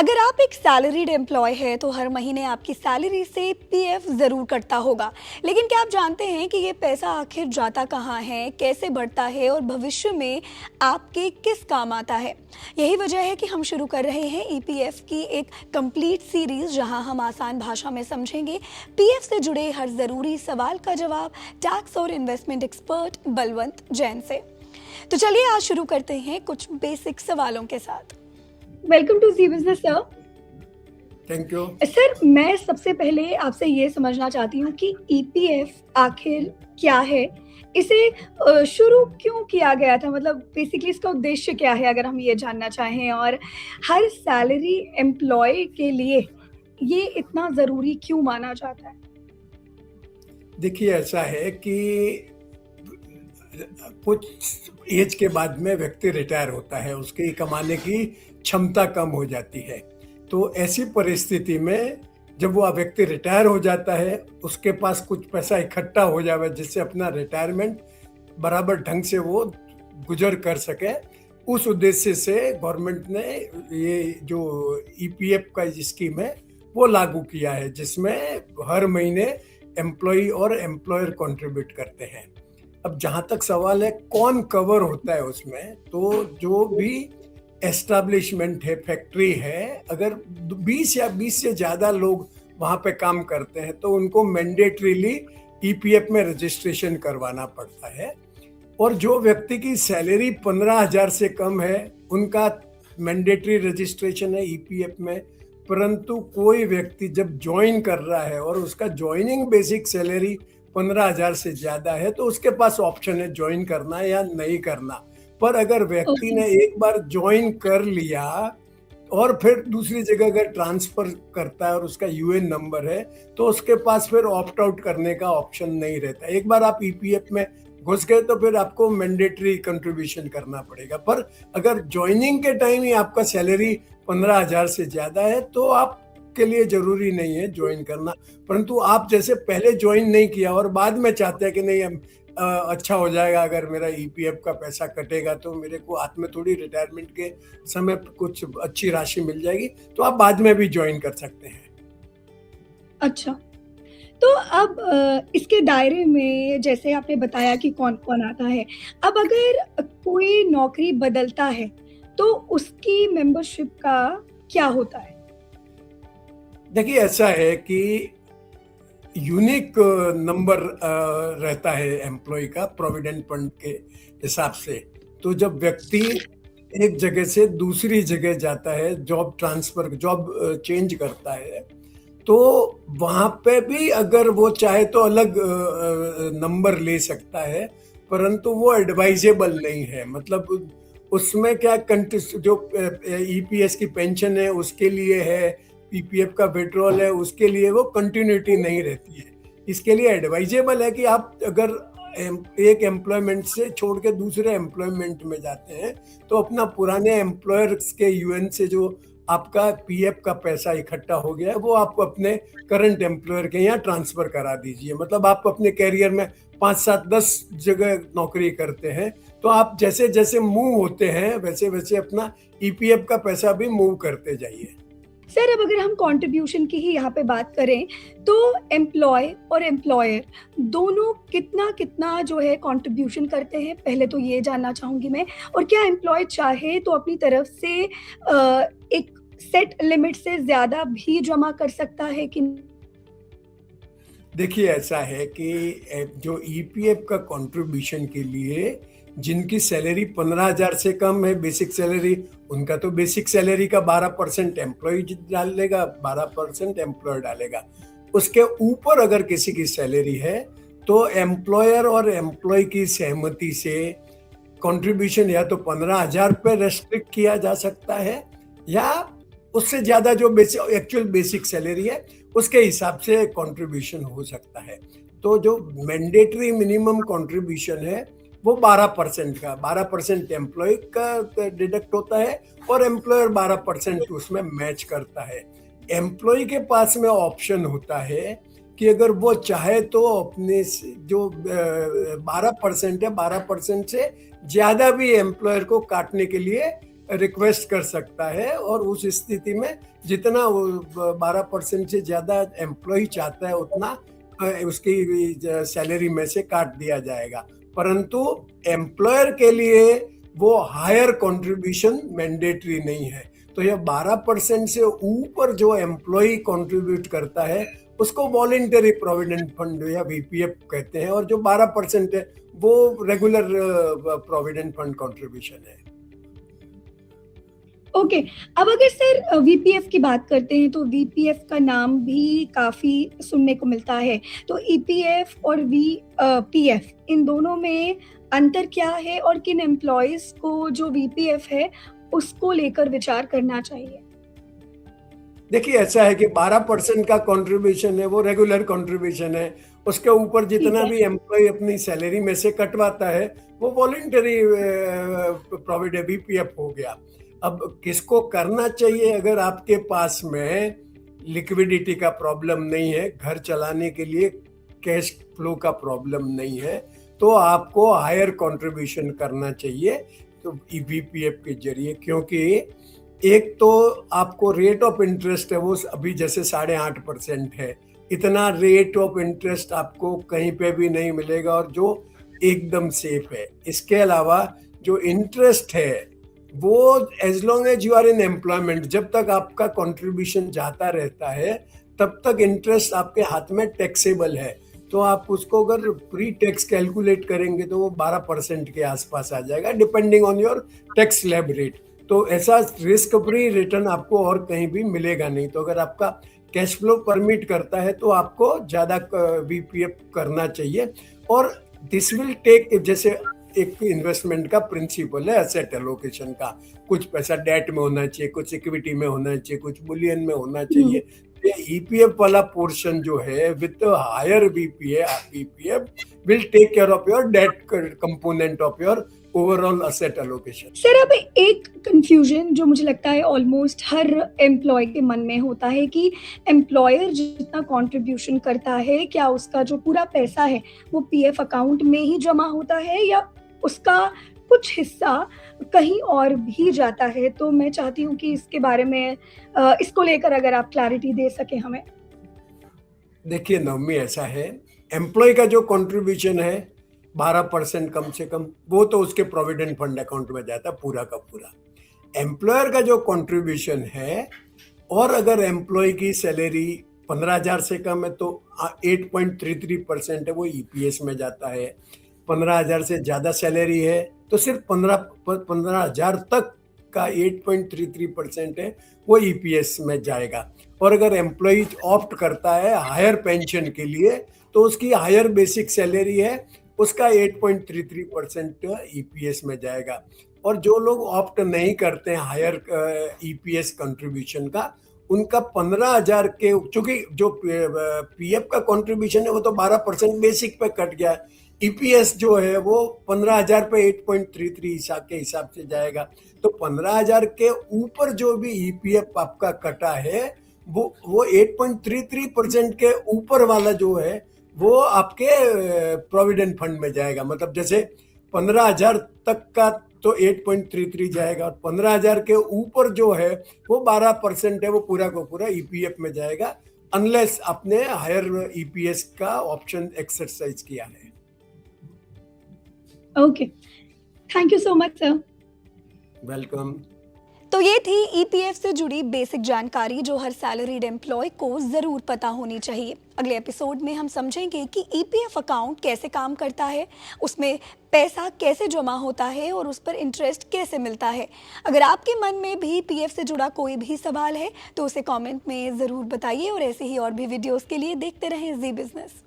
अगर आप एक सैलरीड एम्प्लॉय है तो हर महीने आपकी सैलरी से पीएफ ज़रूर कटता होगा। लेकिन क्या आप जानते हैं कि ये पैसा आखिर जाता कहाँ है, कैसे बढ़ता है और भविष्य में आपके किस काम आता है? यही वजह है कि हम शुरू कर रहे हैं ईपीएफ की एक कंप्लीट सीरीज, जहां हम आसान भाषा में समझेंगे पीएफ से जुड़े हर ज़रूरी सवाल का जवाब टैक्स और इन्वेस्टमेंट एक्सपर्ट बलवंत जैन से। तो चलिए आज शुरू करते हैं कुछ बेसिक सवालों के साथ। Welcome to Zee business sir. Thank you. Sir, मैं सबसे पहले आपसे ये समझना चाहती हूँ कि ईपीएफ आखिर क्या है? इसे शुरू क्यों किया गया था? मतलब बेसिकली इसका उद्देश्य क्या है, अगर हम ये जानना चाहें? और हर सैलरी एम्प्लॉय के लिए ये इतना ज़रूरी क्यों माना जाता है? देखिए, ऐसा है कि कुछ एज के बाद में व्यक्ति रिटायर होता है, उसकी कमाने की क्षमता कम हो जाती है। तो ऐसी परिस्थिति में जब वो व्यक्ति रिटायर हो जाता है, उसके पास कुछ पैसा इकट्ठा हो जाए जिससे अपना रिटायरमेंट बराबर ढंग से वो गुजर कर सके, उस उद्देश्य से गवर्नमेंट ने ये जो ईपीएफ का स्कीम है वो लागू किया है, जिसमें हर महीने एम्प्लॉय और एम्प्लॉयर कंट्रीब्यूट करते हैं। अब जहाँ तक सवाल है कौन कवर होता है उसमें, तो जो भी एस्टैब्लिशमेंट है, फैक्ट्री है, अगर 20 या 20 से ज़्यादा लोग वहाँ पे काम करते हैं तो उनको मैंडेटरीली ईपीएफ में रजिस्ट्रेशन करवाना पड़ता है। और जो व्यक्ति की सैलरी 15,000 से कम है उनका मैंडेटरी रजिस्ट्रेशन है ईपीएफ में। परंतु कोई व्यक्ति जब ज्वाइन कर रहा है और उसका ज्वाइनिंग बेसिक सैलरी 15,000 से ज़्यादा है तो उसके पास ऑप्शन है ज्वाइन करना या नहीं करना। पर अगर व्यक्ति ने एक बार ज्वाइन कर लिया और फिर दूसरी जगह अगर ट्रांसफर करता है और उसका यूएन नंबर है तो उसके पास फिर ऑप्ट आउट करने का ऑप्शन नहीं रहता। एक बार आप ईपीएफ में घुस गए तो फिर आपको मैंडेटरी कंट्रीब्यूशन करना पड़ेगा। पर अगर ज्वाइनिंग के टाइम ही आपका सैलरी 15,000 से ज़्यादा है तो आप के लिए जरूरी नहीं है ज्वाइन करना। परंतु आप जैसे पहले ज्वाइन नहीं किया और बाद में चाहते हैं कि नहीं अच्छा हो जाएगा, अगर मेरा ईपीएफ का पैसा कटेगा तो मेरे को हाथ में थोड़ी रिटायरमेंट के समय कुछ अच्छी राशि मिल जाएगी, तो आप बाद में भी ज्वाइन कर सकते हैं। अच्छा, तो अब इसके दायरे में जैसे आपने बताया कि कौन-कौन आता है। अब अगर कोई नौकरी बदलता है तो उसकी मेंबरशिप का क्या होता है? देखिए, ऐसा है कि यूनिक नंबर रहता है एम्प्लॉय का प्रोविडेंट फंड के हिसाब से। तो जब व्यक्ति एक जगह से दूसरी जगह जाता है, जॉब चेंज करता है, तो वहाँ पे भी अगर वो चाहे तो अलग नंबर ले सकता है, परंतु वो एडवाइजेबल नहीं है। मतलब उसमें क्या जो ईपीएस की पेंशन है उसके लिए है, पीपीएफ का विड्रॉल है उसके लिए, वो कंटिन्यूटी नहीं रहती है। इसके लिए एडवाइजेबल है कि आप अगर एक एम्प्लॉयमेंट से छोड़ के दूसरे एम्प्लॉयमेंट में जाते हैं तो अपना पुराने एम्प्लॉयर्स के यूएन से जो आपका पीएफ का पैसा इकट्ठा हो गया है वो आप अपने करंट एम्प्लॉयर के यहाँ ट्रांसफर करा दीजिए। मतलब आप अपने कैरियर में 5, 7, 10 जगह नौकरी करते हैं, तो आप जैसे जैसे मूव होते हैं वैसे वैसे अपना ईपीएफ का पैसा भी मूव करते जाइए। सर, अब अगर हम कंट्रीब्यूशन की ही यहाँ पे बात करें तो एम्प्लॉय और एम्प्लॉयर दोनों कितना जो है कंट्रीब्यूशन करते हैं, पहले तो ये जानना चाहूंगी मैं। और क्या एम्प्लॉय चाहे तो अपनी तरफ से एक सेट लिमिट से ज्यादा भी जमा कर सकता है कि? देखिए, ऐसा है कि जो ईपीएफ का कंट्रीब्यूशन के लिए जिनकी सैलरी 15,000 से कम है बेसिक सैलरी, उनका तो बेसिक सैलरी का 12% एम्प्लॉय डालेगा, 12% एम्प्लॉयर डालेगा। उसके ऊपर अगर किसी की सैलरी है तो एम्प्लॉयर और एम्प्लॉय की सहमति से कंट्रीब्यूशन या तो 15,000 पे रेस्ट्रिक्ट किया जा सकता है या उससे ज़्यादा जो एक्चुअल बेसिक सैलरी है उसके हिसाब से कंट्रीब्यूशन हो सकता है। तो जो मैंडेटरी मिनिमम कंट्रीब्यूशन है वो 12% का, 12% एम्प्लॉय का डिडक्ट होता है और एम्प्लॉयर 12% उसमें मैच करता है। एम्प्लॉय के पास में ऑप्शन होता है कि अगर वो चाहे तो अपने जो 12% है, 12% से ज़्यादा भी एम्प्लॉयर को काटने के लिए रिक्वेस्ट कर सकता है और उस स्थिति में जितना वो 12% से ज़्यादा एम्प्लॉय चाहता है उतना उसकी सैलरी में से काट दिया जाएगा। परंतु एम्प्लॉयर के लिए वो हायर कंट्रीब्यूशन मैंडेटरी नहीं है। तो यह 12% से ऊपर जो एम्प्लॉय कंट्रीब्यूट करता है उसको वॉलेंटरी प्रोविडेंट फंड या वीपीएफ कहते हैं, और जो 12% है वो रेगुलर प्रोविडेंट फंड कंट्रीब्यूशन है। ओके। अब अगर सर वीपीएफ की बात करते हैं तो वीपीएफ का नाम भी काफ़ी सुनने को मिलता है। तो ईपीएफ और पीएफ इन दोनों में अंतर क्या है और किन एम्प्लॉइज़ को जो वीपीएफ है उसको लेकर विचार करना चाहिए? देखिए ऐसा है कि 12% का कंट्रीब्यूशन है वो रेगुलर कंट्रीब्यूशन है। उसके ऊपर ठीक जितना है। भी एम्प्लॉय अपनी सैलरी में से कटवाता है वो वॉलेंटरी प्रोविडेंट वीपीएफ हो गया। अब किसको करना चाहिए? अगर आपके पास में लिक्विडिटी का प्रॉब्लम नहीं है, घर चलाने के लिए कैश फ्लो का प्रॉब्लम नहीं है, तो आपको हायर कंट्रीब्यूशन करना चाहिए तो ईपीएफ के जरिए। क्योंकि एक तो आपको रेट ऑफ इंटरेस्ट है वो अभी जैसे 8.5% है, इतना रेट ऑफ इंटरेस्ट आपको कहीं पे भी नहीं मिलेगा और जो एकदम सेफ है। इसके अलावा जो इंटरेस्ट है वो as long as you are in employment, जब तक आपका कंट्रीब्यूशन जाता रहता है तब तक इंटरेस्ट आपके हाथ में टैक्सेबल है। तो आप उसको अगर प्री टैक्स कैलकुलेट करेंगे तो वो 12% के आसपास आ जाएगा, depending on your tax slab rate. तो ऐसा रिस्क फ्री रिटर्न आपको और कहीं भी मिलेगा नहीं। तो अगर आपका कैश फ्लो परमिट करता है तो आपको ज़्यादा वीपीएफ करना चाहिए। और दिस विल टेक, जैसे एक इन्वेस्टमेंट का प्रिंसिपल है एसेट एलोकेशन का, कुछ पैसा डेट में होना चाहिए, कुछ इक्विटी में होना चाहिए, कुछ बुलियन में होना चाहिए। ये ईपीएफ वाला पोर्शन जो है with higher VPF will take care of your debt component of your overall asset allocation. Sir अब एक कंफ्यूजन जो मुझे लगता है ऑलमोस्ट हर एम्प्लॉय के मन में होता है कि एम्प्लॉयर जितना कंट्रीब्यूशन करता है क्या उसका जो पूरा पैसा है वो पीएफ अकाउंट में ही जमा होता है या उसका कुछ हिस्सा कहीं और भी जाता है? तो मैं चाहती हूँ कि इसके बारे में इसको लेकर अगर आप क्लैरिटी दे सके हमें। देखिए नवमी, ऐसा है, एम्प्लॉय का जो कंट्रीब्यूशन है 12% कम से कम वो तो उसके प्रोविडेंट फंड अकाउंट में जाता है पूरा का पूरा। एम्प्लॉयर का जो कंट्रीब्यूशन है, और अगर एम्प्लॉय की सैलरी 15,000 से कम है तो 8.33% है वो ईपीएस में जाता है। 15,000 से ज़्यादा सैलरी है तो सिर्फ 15,000 तक का 8.33% है वो ईपीएस में जाएगा। और अगर एम्प्लॉय ऑप्ट करता है हायर पेंशन के लिए तो उसकी हायर बेसिक सैलरी है उसका 8.33% ईपीएस में जाएगा। और जो लोग ऑप्ट नहीं करते हैं हायर ईपीएस कंट्रीब्यूशन का, उनका 15,000 के, चूंकि जो पीएफ का कंट्रीब्यूशन है वो तो 12% बेसिक पे कट गया, ईपीएस जो है वो 15,000 पे 8.33 के हिसाब से जाएगा। तो 15,000 के ऊपर जो भी ईपीएफ आपका कटा है वो 8.33% के ऊपर वाला जो है वो आपके प्रोविडेंट फंड में जाएगा। मतलब जैसे 15,000 तक का तो 8.33 जाएगा और 15,000 के ऊपर जो है वो 12% है वो पूरा को पूरा ईपीएफ में जाएगा, अनलेस आपने हायर ईपीएस का ऑप्शन एक्सरसाइज किया है। Okay, thank you so much sir. Welcome. तो ये थी ईपीएफ से जुड़ी बेसिक जानकारी जो हर सैलरीड एम्प्लॉय को ज़रूर पता होनी चाहिए। अगले एपिसोड में हम समझेंगे कि ईपीएफ अकाउंट कैसे काम करता है, उसमें पैसा कैसे जमा होता है और उस पर इंटरेस्ट कैसे मिलता है। अगर आपके मन में भी पीएफ से जुड़ा कोई भी सवाल है तो उसे कमेंट में ज़रूर बताइए और ऐसे ही और भी वीडियोज़ के लिए देखते रहें जी बिज़नेस।